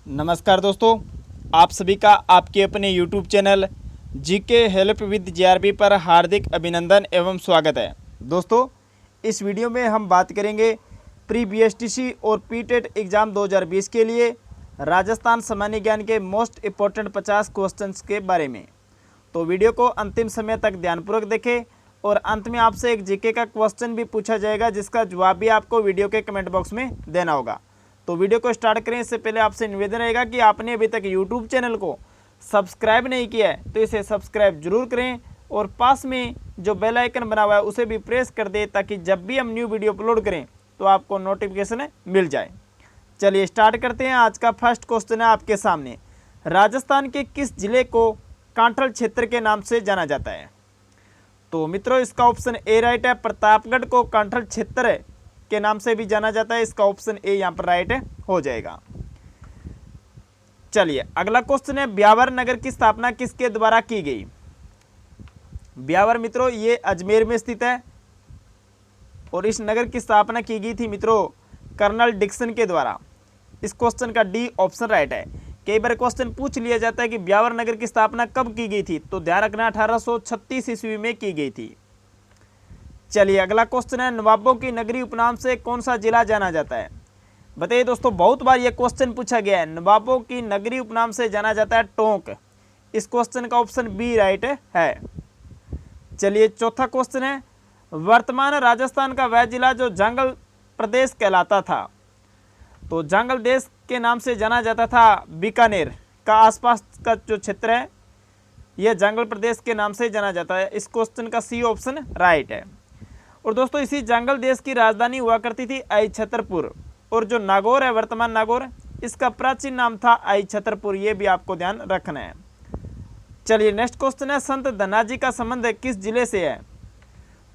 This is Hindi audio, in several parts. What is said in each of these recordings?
नमस्कार दोस्तों, आप सभी का आपके अपने YouTube channel GK help with जेआरबी पर हार्दिक अभिनंदन एवं स्वागत है। दोस्तों, इस वीडियो में हम बात करेंगे प्री बीएसटीसी और पीटेट एग्ज़ाम 2020 के लिए राजस्थान सामान्य ज्ञान के मोस्ट इम्पोर्टेंट 50 क्वेश्चंस के बारे में। तो वीडियो को अंतिम समय तक ध्यानपूर्वक देखें और अंत में आपसे एक जीके का क्वेश्चन भी पूछा जाएगा, जिसका जवाब भी आपको वीडियो के कमेंट बॉक्स में देना होगा। तो वीडियो को स्टार्ट करें इससे पहले आपसे निवेदन रहेगा कि आपने अभी तक यूट्यूब चैनल को सब्सक्राइब नहीं किया है तो इसे सब्सक्राइब जरूर करें और पास में जो बेल आइकन बना हुआ है उसे भी प्रेस कर दें, ताकि जब भी हम न्यू वीडियो अपलोड करें तो आपको नोटिफिकेशन मिल जाए। चलिए स्टार्ट करते हैं। आज का फर्स्ट क्वेश्चन है आपके सामने, राजस्थान के किस जिले को कांठल क्षेत्र के नाम से जाना जाता है? तो मित्रों, इसका ऑप्शन ए राइट है। प्रतापगढ़ को कांठल क्षेत्र के नाम से भी जाना जाता है। इसका ऑप्शन ए यहाँ पर राइट हो जाएगा। चलिए अगला क्वेश्चन है, ब्यावर नगर की स्थापना किसके द्वारा की गई? ब्यावर मित्रों ये अजमेर में स्थित है और इस नगर की स्थापना की गई थी मित्रों कर्नल डिक्सन के द्वारा। इस क्वेश्चन का डी ऑप्शन राइट है। कई बार क्वेश्चन पूछ लिया जाता है कि ब्यावर नगर की स्थापना कब की गई थी, तो ध्यान रखना 1836 ईस्वी में की गई थी। चलिए अगला क्वेश्चन है, नवाबों की नगरी उपनाम से कौन सा जिला जाना जाता है? बताइए दोस्तों, बहुत बार यह क्वेश्चन पूछा गया है। नवाबों की नगरी उपनाम से जाना जाता है टोंक। इस क्वेश्चन का ऑप्शन बी राइट है। चलिए चौथा क्वेश्चन है, वर्तमान राजस्थान का वह जिला जो जंगल प्रदेश कहलाता था, तो जंगल देश के नाम से जाना जाता था बीकानेर का आसपास का जो क्षेत्र है यह जंगल प्रदेश के नाम से जाना जाता है। इस क्वेश्चन का सी ऑप्शन राइट है। और दोस्तों इसी जंगल देश की राजधानी हुआ करती थी आई छतरपुर, और जो नागौर है वर्तमान नागौर, इसका प्राचीन नाम था आई छतरपुर। ये भी आपको ध्यान रखना है। चलिए नेक्स्ट क्वेश्चन है, संत धन्नाजी का संबंध किस जिले से है?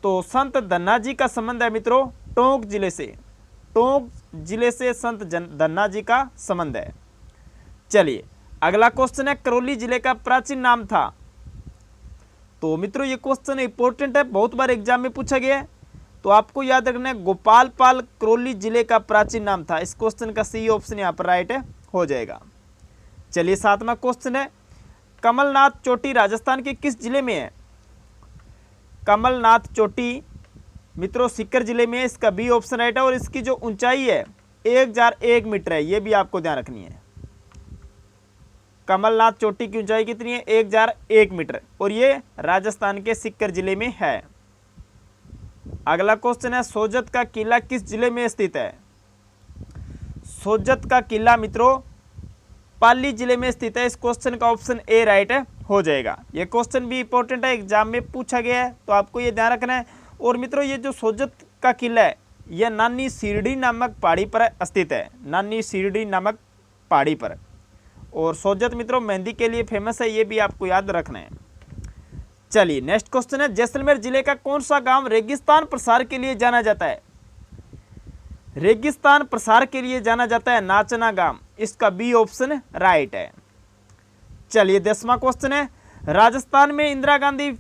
तो संत धन्नाजी का संबंध है मित्रों टोंक जिले से। टोंक जिले से संत धन्नाजी का संबंध है। चलिए अगला क्वेश्चन है, करौली जिले का प्राचीन नाम था। तो मित्रों ये क्वेश्चन इंपॉर्टेंट है, बहुत बार एग्जाम में पूछा गया है, तो आपको याद रखना है गोपालपाल करौली जिले का प्राचीन नाम था। इस क्वेश्चन का सी ऑप्शन यहाँ पर राइट हो जाएगा। चलिए सातवां क्वेश्चन है, कमलनाथ चोटी राजस्थान के किस जिले में है? कमलनाथ चोटी मित्रों सीकर जिले में है। इसका बी ऑप्शन राइट है। और इसकी जो ऊंचाई है 1001 मीटर है, ये भी आपको ध्यान रखनी है। कमलनाथ चोटी की ऊंचाई कितनी है? 1001 मीटर, और ये राजस्थान के सीकर जिले में है। अगला क्वेश्चन है, सोजत का किला किस जिले में स्थित है? सोजत का किला मित्रों पाली जिले में स्थित है। इस क्वेश्चन का ऑप्शन ए राइट हो जाएगा। यह क्वेश्चन भी इंपॉर्टेंट है, एग्जाम में पूछा गया है, तो आपको ये ध्यान रखना है। और मित्रों ये जो सोजत का किला है यह नानी सीरडी नामक पहाड़ी पर स्थित है। नानी सीरडी नामक पहाड़ी पर। और सोजत मित्रों मेहंदी के लिए फेमस है, ये भी आपको याद रखना है। चलिए नेक्स्ट क्वेश्चन है, जैसलमेर जिले का कौन सा गांव रेगिस्तान प्रसार के लिए जाना जाता है? रेगिस्तान प्रसार के लिए जाना जाता है नाचना गांव। इसका बी ऑप्शन राइट है। चलिए 10वां क्वेश्चन है, राजस्थान में इंदिरा गांधी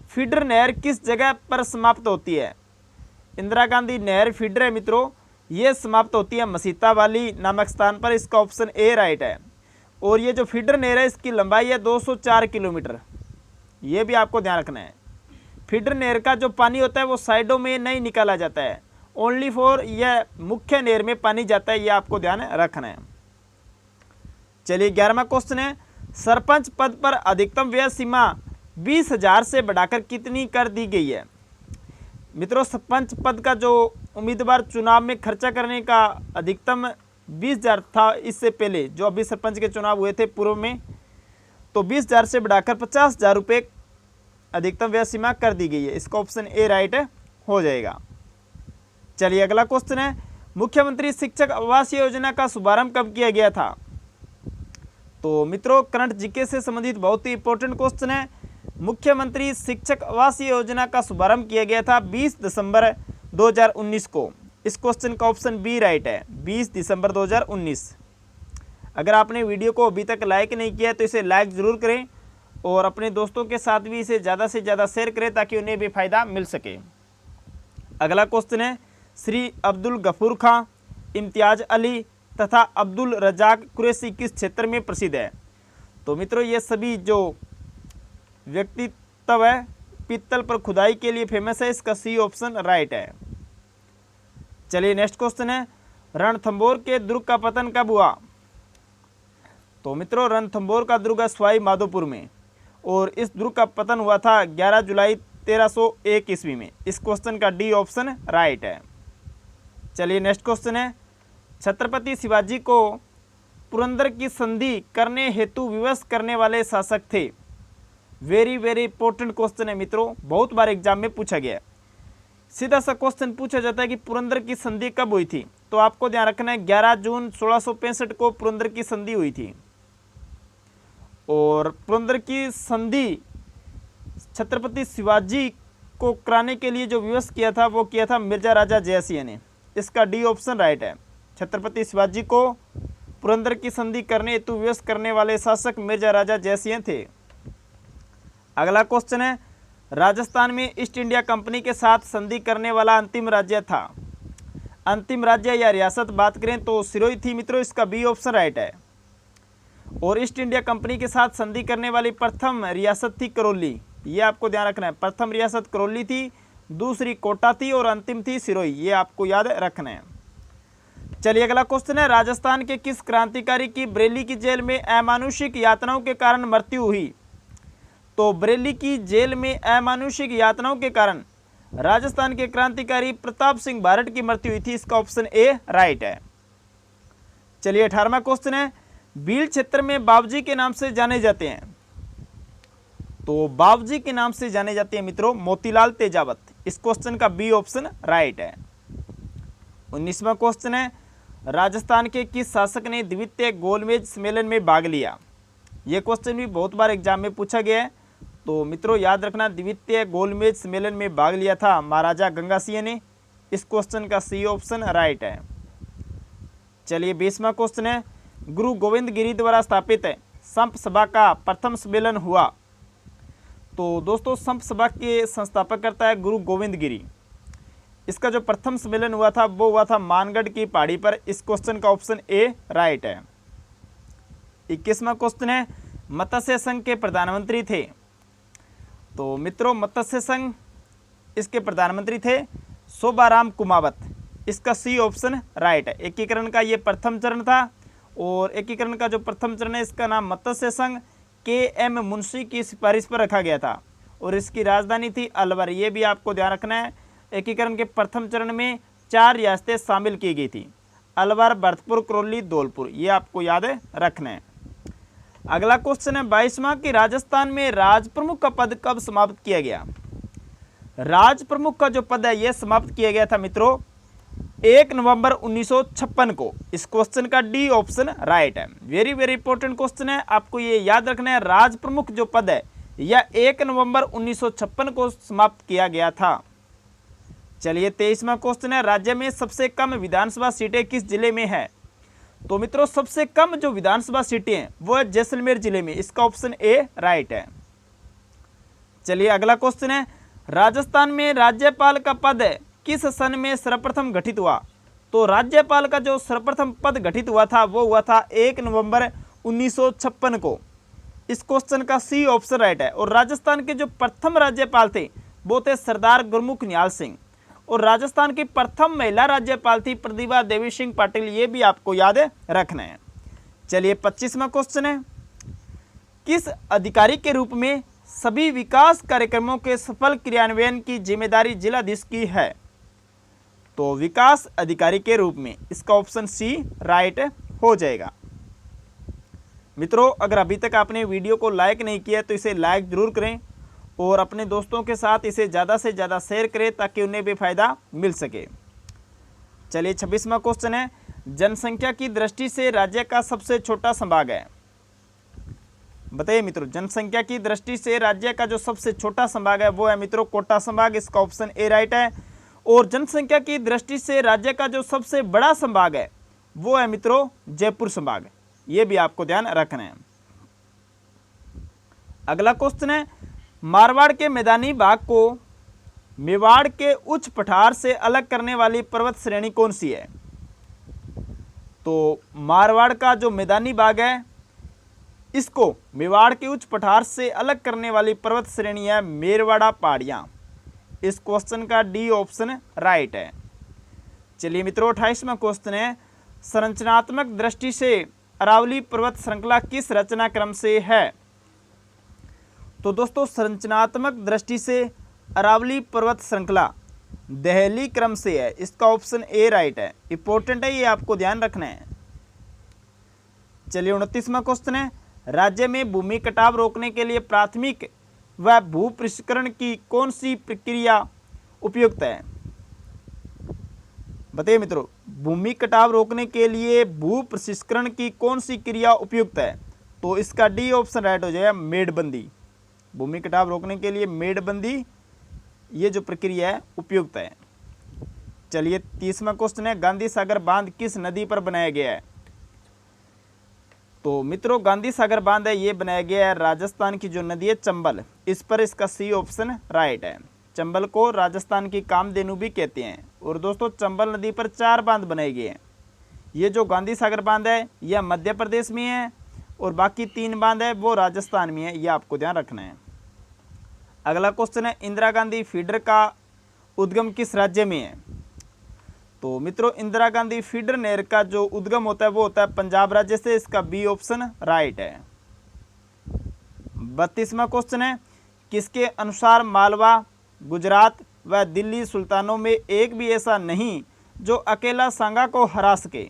फीडर नहर किस जगह पर समाप्त होती है? इंदिरा गांधी नहर फीडर है मित्रों, यह समाप्त होती है मसीता वाली नामक स्थान पर। इसका ऑप्शन ए राइट है। और ये जो फीडर नहर है इसकी लंबाई है 204 किलोमीटर। ये भी आपको ध्यान रखना है। फीडर नहर का जो पानी होता है वो साइडों में नहीं निकाला जाता है, ओनली फॉर यह मुख्य नहर में पानी जाता है, ये आपको ध्यान रखना है। चलिए 11वां क्वेश्चन है, सरपंच पद पर अधिकतम व्यय सीमा 20,000 से बढ़ाकर कितनी कर दी गई है? मित्रों सरपंच पद का जो उम्मीदवार चुनाव में खर्चा करने का अधिकतम 20,000 था इससे पहले, जो अभी सरपंच के चुनाव हुए थे पूर्व में, तो 20,000 से बढ़ाकर 50,000 रुपये अधिकतम व्यय सीमा कर दी गई है। इसका ऑप्शन ए राइट हो जाएगा। चलिए अगला क्वेश्चन है, मुख्यमंत्री शिक्षक आवास योजना का शुभारंभ कब किया गया था? तो मित्रों करंट जीके से संबंधित बहुत ही इंपॉर्टेंट क्वेश्चन है। मुख्यमंत्री शिक्षक आवास योजना का शुभारंभ किया गया था 20 दिसंबर 2019 को। इस क्वेश्चन का ऑप्शन बी राइट है, 20 दिसंबर 2019। अगर आपने वीडियो को अभी तक लाइक नहीं किया तो इसे लाइक ज़रूर करें और अपने दोस्तों के साथ भी इसे ज़्यादा से ज़्यादा शेयर करें ताकि उन्हें भी फ़ायदा मिल सके। अगला क्वेश्चन है, श्री अब्दुल गफूर खां, इम्तियाज़ अली, तथा अब्दुल रजाक कुरैशी किस क्षेत्र में प्रसिद्ध है? तो मित्रों ये सभी जो व्यक्तित्व है पीतल पर खुदाई के लिए फेमस है, इसका सी ऑप्शन राइट है। चलिए नेक्स्ट क्वेश्चन है, रणथंभौर के दुर्ग का पतन कब हुआ? तो मित्रों रणथंभौर का दुर्ग है सवाई माधोपुर में और इस दुर्ग का पतन हुआ था 11 जुलाई 1301 ईस्वी में। इस क्वेश्चन का डी ऑप्शन राइट है। चलिए नेक्स्ट क्वेश्चन है, छत्रपति शिवाजी को पुरंदर की संधि करने हेतु विवश करने वाले शासक थे? वेरी वेरी इंपॉर्टेंट क्वेश्चन है मित्रों, बहुत बार एग्जाम में पूछा गया है। सीधा सा क्वेश्चन पूछा जाता है कि पुरंदर की संधि कब हुई थी, तो आपको ध्यान रखना है 11 जून 1665 को पुरंदर की संधि हुई थी। और पुरंदर की संधि छत्रपति शिवाजी को कराने के लिए जो विवश किया था वो किया था मिर्जा राजा जयसिंह ने। इसका डी ऑप्शन राइट है। छत्रपति शिवाजी को पुरंदर की संधि करने हेतु विवश करने वाले शासक मिर्जा राजा जयसिंह थे। अगला क्वेश्चन है, राजस्थान में ईस्ट इंडिया कंपनी के साथ संधि करने वाला अंतिम राज्य था? अंतिम राज्य या रियासत बात करें तो सिरोही थी मित्रों, इसका बी ऑप्शन राइट है। और ईस्ट इंडिया कंपनी के साथ संधि करने वाली प्रथम रियासत थी करौली, ये आपको ध्यान रखना है। प्रथम रियासत करौली थी, दूसरी कोटा थी और अंतिम थी सिरोही, ये आपको याद रखना है। चलिए अगला क्वेश्चन है, राजस्थान के किस क्रांतिकारी की बरेली की जेल में अमानुषिक यातनाओं के कारण मृत्यु हुई? तो बरेली की जेल में अमानुषिक यातनाओं के कारण राजस्थान के क्रांतिकारी प्रताप सिंह बारड की मृत्यु हुई थी। इसका ऑप्शन ए राइट है। चलिए 18वां क्वेश्चन है, भील क्षेत्र में बाबूजी के नाम से जाने जाते हैं? तो बाबूजी के नाम से जाने जाते हैं मित्रों मोतीलाल तेजावत। इस क्वेश्चन का बी ऑप्शन राइट है। 19वां क्वेश्चन है, राजस्थान के किस शासक ने द्वितीय गोलमेज सम्मेलन में भाग लिया? यह क्वेश्चन भी बहुत बार एग्जाम में पूछा गया है, तो मित्रों याद रखना द्वितीय गोलमेज सम्मेलन में भाग लिया था महाराजा गंगा सिंह ने। इस क्वेश्चन का सी ऑप्शन राइट है। चलिए 20वां क्वेश्चन है, गुरु गोविंद गिरी द्वारा स्थापित संप सभा का प्रथम सम्मेलन हुआ? तो दोस्तों संप सभा के संस्थापक करता है गुरु गोविंद गिरी। इसका जो प्रथम सम्मेलन हुआ था वो हुआ था मानगढ़ की पहाड़ी पर। इस क्वेश्चन का ऑप्शन ए राइट है। 21वां क्वेश्चन है, मत्स्य संघ के प्रधानमंत्री थे? तो मित्रों मत्स्य संघ इसके प्रधानमंत्री थे शोभाराम कुमावत। इसका सी ऑप्शन राइट है। एकीकरण का ये प्रथम चरण था और एकीकरण का जो प्रथम चरण है इसका नाम मत्स्य संघ के.एम. मुंशी की सिफारिश पर रखा गया था और इसकी राजधानी थी अलवर। ये भी आपको ध्यान रखना है। एकीकरण के प्रथम चरण में 4 रियासतें शामिल की गई थी, अलवर, भरतपुर, करौली, धौलपुर। ये आपको याद रखना है। अगला क्वेश्चन है 22वां कि राजस्थान में राज प्रमुख का पद कब समाप्त किया गया? राज प्रमुख का जो पद है यह समाप्त किया गया था मित्रों 1 नवंबर 1956 को। इस क्वेश्चन का डी ऑप्शन राइट है। वेरी वेरी इंपॉर्टेंट क्वेश्चन है, आपको ये याद रखना है। राज प्रमुख जो पद है यह 1 नवंबर 1956 को समाप्त किया गया था। चलिए 23वां क्वेश्चन है, राज्य में सबसे कम विधानसभा सीटें किस जिले में है? तो मित्रों सबसे कम जो विधानसभा सीटें हैं वो है जैसलमेर जिले में। इसका ऑप्शन ए राइट है। चलिए अगला क्वेश्चन है, राजस्थान में राज्यपाल का पद किस सन में सर्वप्रथम गठित हुआ? तो राज्यपाल का जो सर्वप्रथम पद गठित हुआ था वो हुआ था 1 नवंबर 1956 को। इस क्वेश्चन का सी ऑप्शन राइट है। और राजस्थान के जो प्रथम राज्यपाल थे वो थे सरदार गुरमुख निहाल सिंह और राजस्थान की प्रथम महिला राज्यपाल थी प्रतिभा देवी सिंह पाटिल। ये भी आपको याद रखना है। चलिए 25वां क्वेश्चन है, किस अधिकारी के रूप में सभी विकास कार्यक्रमों के सफल क्रियान्वयन की जिम्मेदारी जिलाधीश की है? तो विकास अधिकारी के रूप में। इसका ऑप्शन सी राइट हो जाएगा। मित्रों अगर अभी तक आपने वीडियो को लाइक नहीं किया तो इसे लाइक जरूर करें और अपने दोस्तों के साथ इसे ज़्यादा से ज़्यादा शेयर करें ताकि उन्हें भी फायदा मिल सके। चलिए 26वां क्वेश्चन है, जनसंख्या की दृष्टि से राज्य का सबसे छोटा संभाग है? बताइए मित्रों, जनसंख्या की दृष्टि से राज्य का जो सबसे छोटा संभाग है वो है मित्रों कोटा संभाग। इसका ऑप्शन ए राइट है। और जनसंख्या की दृष्टि से राज्य का जो सबसे बड़ा संभाग है वो है मित्रों जयपुर संभाग। ये भी आपको ध्यान रखना है। अगला क्वेश्चन है, मारवाड़ के मैदानी भाग को मेवाड़ के उच्च पठार से अलग करने वाली पर्वत श्रेणी कौन सी है? तो मारवाड़ का जो मैदानी भाग है इसको मेवाड़ के उच्च पठार से अलग करने वाली पर्वत श्रेणी है मेरवाड़ा पहाड़ियाँ। इस क्वेश्चन का डी ऑप्शन राइट है। चलिए मित्रों 28वां क्वेश्चन है, संरचनात्मक दृष्टि से अरावली पर्वत श्रृंखला किस रचना क्रम से है? तो दोस्तों संरचनात्मक दृष्टि से अरावली पर्वत श्रृंखला दहली क्रम से है। इसका ऑप्शन ए राइट है। इंपॉर्टेंट है, ये आपको ध्यान रखना है। चलिए 29वां क्वेश्चन है, राज्य में भूमि कटाव रोकने के लिए प्राथमिक व भू पृष्ठीकरण की कौन सी प्रक्रिया उपयुक्त है? बताइए मित्रों, भूमि कटाव रोकने के लिए भू पृष्ठीकरण की कौन सी क्रिया उपयुक्त है? तो इसका डी ऑप्शन राइट हो जाएगा, मेड़बंदी। भूमि कटाव रोकने के लिए मेड़बंदी ये जो प्रक्रिया है उपयुक्त है। चलिए 30वां क्वेश्चन है, गांधी सागर बांध किस नदी पर बनाया गया है? तो मित्रों गांधी सागर बांध है ये बनाया गया है राजस्थान की जो नदी है चंबल, इस पर इसका सी ऑप्शन राइट है। चंबल को राजस्थान की कामधेनु भी कहते हैं। और दोस्तों चंबल नदी पर 4 बांध बनाए गए हैं। ये जो गांधी सागर बांध है यह मध्य प्रदेश में है और बाकी 3 बांध है वो राजस्थान में है, ये आपको ध्यान रखना है। अगला क्वेश्चन है, इंदिरा गांधी फीडर का उद्गम किस राज्य में है? तो मित्रों इंदिरा गांधी फीडर नहर का जो उद्गम होता है वो होता है पंजाब राज्य से। इसका बी ऑप्शन राइट है। 32वां क्वेश्चन है, किसके अनुसार मालवा, गुजरात व दिल्ली सुल्तानों में एक भी ऐसा नहीं जो अकेला सांगा को हरा सके?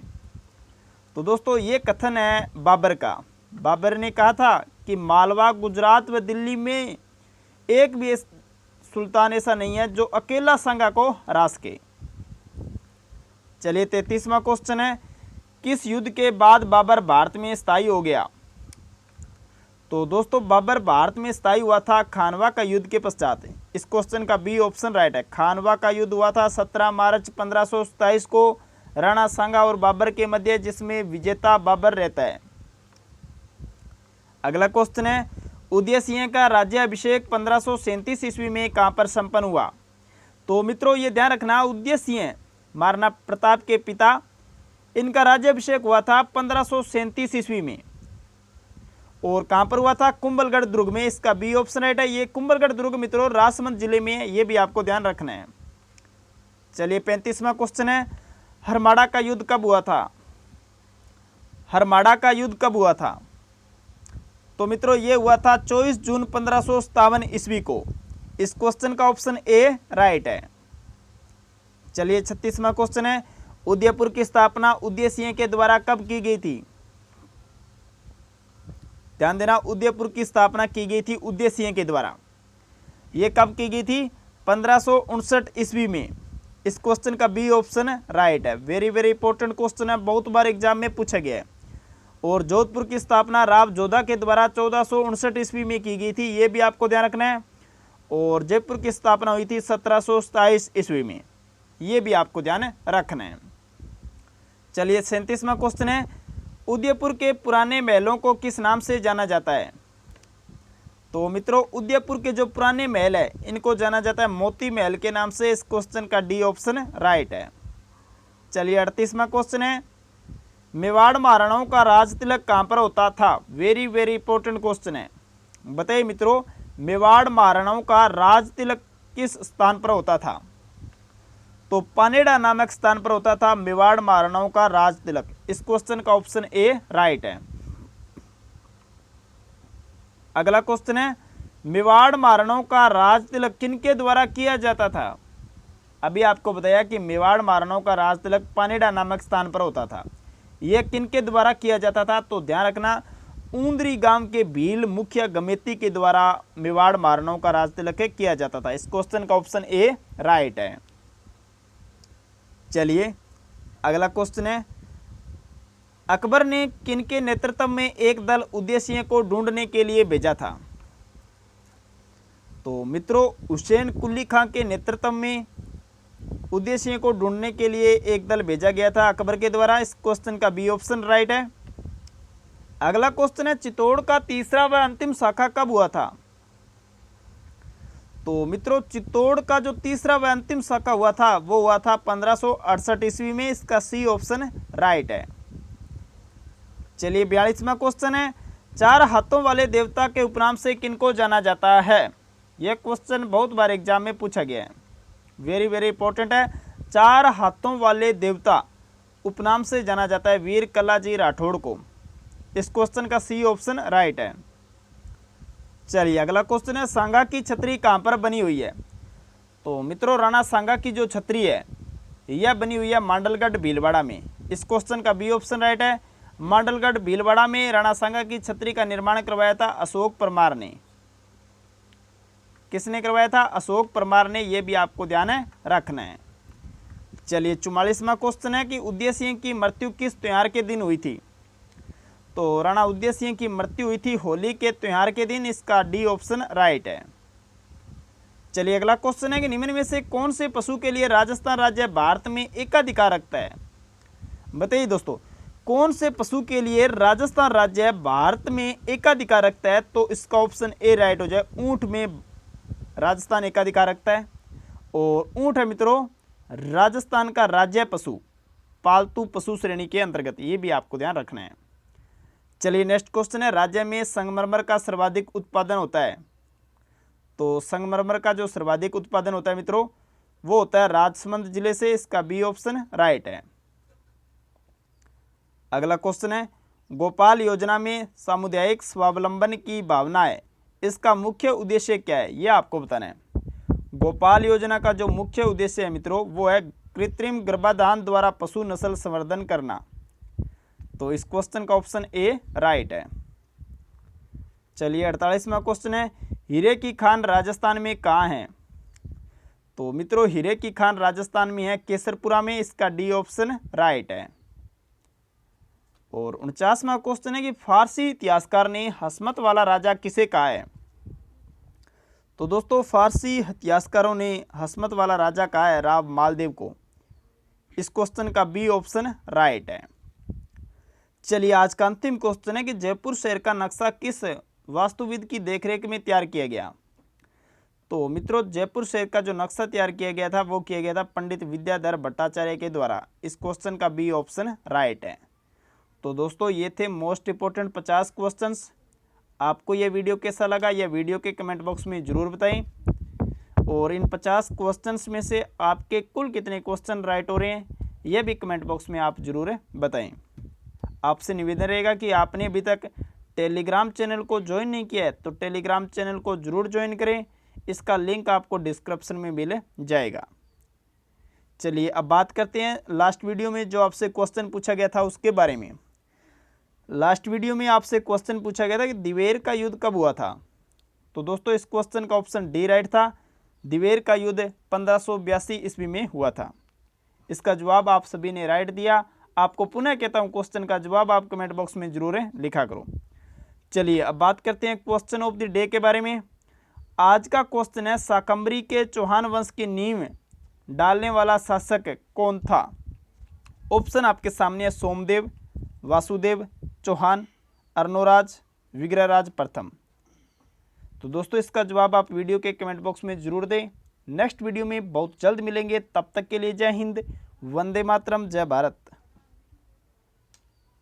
तो दोस्तों ये कथन है बाबर का। बाबर ने कहा था कि मालवा, गुजरात व दिल्ली में एक भी सुल्तान ऐसा नहीं है जो अकेला सांगा को हरा सके। चलिए 33वां क्वेश्चन है, किस युद्ध के बाद बाबर भारत में स्थायी हो गया? तो दोस्तों बाबर भारत में स्थायी हुआ था खानवा का युद्ध के पश्चात। इस क्वेश्चन का बी ऑप्शन राइट है। खानवा का युद्ध हुआ था 17 मार्च 1527 को राणा सांगा और बाबर के मध्य, जिसमें विजेता बाबर रहता है। अगला क्वेश्चन है, उदय सिंह का राज्याभिषेक 1537 ईस्वी में कहां पर संपन्न हुआ? तो मित्रों ये ध्यान रखना, उदय सिंह महाराणा प्रताप के पिता, इनका राज्याभिषेक हुआ था 1537 ईस्वी में। और कहां पर हुआ था? कुंभलगढ़ दुर्ग में। इसका बी ऑप्शन राइट है। ये कुंभलगढ़ दुर्ग मित्रों राजसमंद जिले में है, ये भी आपको ध्यान रखना है। चलिए 35वां क्वेश्चन है, हरमाड़ा का युद्ध कब हुआ था? हरमाड़ा का युद्ध कब हुआ था? तो मित्रों ये हुआ था 24 जून 1557 ईस्वी को। इस क्वेश्चन का ऑप्शन ए राइट है। चलिए 36वां क्वेश्चन है, उदयपुर की स्थापना उदय सिंह के द्वारा कब की गई थी? ध्यान देना, उदयपुर की स्थापना की गई थी उदय सिंह के द्वारा। यह कब की गई थी? 1559 ईस्वी में। इस क्वेश्चन का बी ऑप्शन राइट है। वेरी वेरी इंपॉर्टेंट क्वेश्चन है, बहुत बार एग्जाम में पूछा गया है। और जोधपुर की स्थापना राव जोधा के द्वारा 1459 ईस्वी में की गई थी, ये भी आपको ध्यान रखना है। और जयपुर की स्थापना हुई थी 1727 ईस्वी में, ये भी आपको ध्यान रखना है। चलिए 37वां क्वेश्चन है, उदयपुर के पुराने महलों को किस नाम से जाना जाता है? तो मित्रों उदयपुर के जो पुराने महल है इनको जाना जाता है मोती महल के नाम से। इस क्वेश्चन का डी ऑप्शन राइट है। चलिए 38वां क्वेश्चन है, मेवाड़ महाराणाओं का राज तिलक कहां पर होता था? वेरी वेरी इंपॉर्टेंट क्वेश्चन है। बताइए मित्रों मेवाड़ महाराणाओं का राज तिलक किस स्थान पर होता था? तो पानेड़ा नामक स्थान पर होता था मेवाड़ महाराणाओं का राज तिलक। इस क्वेश्चन का ऑप्शन ए राइट है। अगला क्वेश्चन है, मेवाड़ महाराणाओं का राज तिलक किनके द्वारा किया जाता था? अभी आपको बताया कि मेवाड़ महाराणाओं का राज तिलक पानेड़ा नामक स्थान पर होता था। यह किनके द्वारा किया जाता था? तो ध्यान रखना, ऊंदरी गांव के भील मुखिया गमेती के द्वारा मेवाड़ महाराणाओं का राज तिलक किया जाता था। इस क्वेश्चन का ऑप्शन ए राइट है। चलिए अगला क्वेश्चन है, अकबर ने किनके नेतृत्व में एक दल उदय सिंह को ढूंढने के लिए भेजा था? तो मित्रों हुसैन कुली खां के नेतृत्व में उदय सिंह को ढूंढने के लिए एक दल भेजा गया था अकबर के द्वारा। इस क्वेश्चन का बी ऑप्शन राइट है। अगला क्वेश्चन है, चित्तौड़ का तीसरा व अंतिम शाखा कब हुआ था? तो मित्रों चित्तौड़ का जो तीसरा व अंतिम शाखा हुआ था वो हुआ था 1568 ईस्वी में। इसका सी ऑप्शन राइट है। चलिए 42वां क्वेश्चन है, चार हाथों वाले देवता के उपनाम से किनको जाना जाता है। यह क्वेश्चन बहुत बार एग्जाम में पूछा गया है, वेरी वेरी इंपॉर्टेंट है। चार हाथों वाले देवता उपनाम से जाना जाता है वीर कलाजी राठौड़ को। इस क्वेश्चन का सी ऑप्शन राइट है। चलिए अगला क्वेश्चन है, सांगा की छतरी कहाँ पर बनी हुई है। तो मित्रों राणा सांगा की जो छतरी है यह बनी हुई है मांडलगढ़ भीलवाड़ा में। इस क्वेश्चन का बी ऑप्शन राइट है। मांडलगढ़ भीलवाड़ा में राणा सांगा की छतरी का निर्माण करवाया था अशोक परमार ने। किसने करवाया था? अशोक परमार ने। यह भी आपको ध्यान है रखना है। चलिए 44वां क्वेश्चन है कि उदय सिंह की मृत्यु किस त्योहार के दिन हुई थी। तो राणा उदय सिंह की मृत्यु हुई थी होली के त्योहार के दिन। इसका डी ऑप्शन राइट है। चलिए अगला क्वेश्चन है कि निम्न में से कौन से पशु के लिए राजस्थान राज्य भारत में एकाधिकार रखता है। बताइए दोस्तों, कौन से पशु के लिए राजस्थान राज्य भारत में एकाधिकार रखता है। तो इसका ऑप्शन ए राइट हो जाए। ऊंट में राजस्थान एकाधिकार रखता है और ऊंट है मित्रों राजस्थान का राज्य पशु, पालतू पशु श्रेणी के अंतर्गत। ये भी आपको ध्यान रखना है। चलिए नेक्स्ट क्वेश्चन है, राज्य में संगमरमर का सर्वाधिक उत्पादन होता है। तो संगमरमर का जो सर्वाधिक उत्पादन होता है मित्रों वो होता है राजसमंद जिले से। इसका बी ऑप्शन राइट है। अगला क्वेश्चन है, गोपाल योजना में सामुदायिक स्वावलंबन की भावना है, इसका मुख्य उद्देश्य क्या है। यह आपको बताना है। गोपाल योजना का जो मुख्य उद्देश्य है मित्रों वो है कृत्रिम गर्भाधान द्वारा पशु नस्ल संवर्धन करना। तो इस क्वेश्चन का ऑप्शन ए राइट है। चलिए 48वां क्वेश्चन है, हीरे की खान राजस्थान में कहाँ है। तो मित्रों हीरे की खान राजस्थान में है केसरपुरा में। इसका डी ऑप्शन राइट है। और 49वां क्वेश्चन है कि फारसी इतिहासकार ने हसमत वाला राजा किसे कहा है। तो दोस्तों फारसी इतिहासकारों ने हसमत वाला राजा कहा है राव मालदेव को। इस क्वेश्चन का बी ऑप्शन राइट है। चलिए आज का अंतिम क्वेश्चन है कि जयपुर शहर का नक्शा किस वास्तुविद की देखरेख में तैयार किया गया। तो मित्रों जयपुर शहर का जो नक्शा तैयार किया गया था वो किया गया था पंडित विद्याधर भट्टाचार्य के द्वारा। इस क्वेश्चन का बी ऑप्शन राइट है। तो दोस्तों ये थे मोस्ट इंपोर्टेंट 50 क्वेश्चंस। आपको यह वीडियो कैसा लगा यह वीडियो के कमेंट बॉक्स में ज़रूर बताएं। और इन 50 क्वेश्चंस में से आपके कुल कितने क्वेश्चन राइट हो रहे हैं यह भी कमेंट बॉक्स में आप ज़रूर बताएं। आपसे निवेदन रहेगा कि आपने अभी तक टेलीग्राम चैनल को ज्वाइन नहीं किया है तो टेलीग्राम चैनल को ज़रूर ज्वाइन करें। इसका लिंक आपको डिस्क्रिप्शन में मिल जाएगा। चलिए अब बात करते हैं लास्ट वीडियो में जो आपसे क्वेश्चन पूछा गया था उसके बारे में। लास्ट वीडियो में आपसे क्वेश्चन पूछा गया था कि दिवेर का युद्ध कब हुआ था। तो दोस्तों इस क्वेश्चन का ऑप्शन डी राइट था। दिवेर का युद्ध 1582 ईस्वी में हुआ था। इसका जवाब आप सभी ने राइट दिया। आपको पुनः कहता हूं क्वेश्चन का जवाब आप कमेंट बॉक्स में जरूर लिखा करो। चलिए अब बात करते हैं क्वेश्चन ऑफ द डे के बारे में। आज का क्वेश्चन है, शाकंभरी के चौहान वंश की नींव डालने वाला शासक कौन था। ऑप्शन आपके सामने है, सोमदेव, वासुदेव चौहान, अर्नोराज, विग्रहराज प्रथम। तो दोस्तों इसका जवाब आप वीडियो के कमेंट बॉक्स में जरूर दें। नेक्स्ट वीडियो में बहुत जल्द मिलेंगे। तब तक के लिए जय हिंद, वंदे मातरम, जय भारत।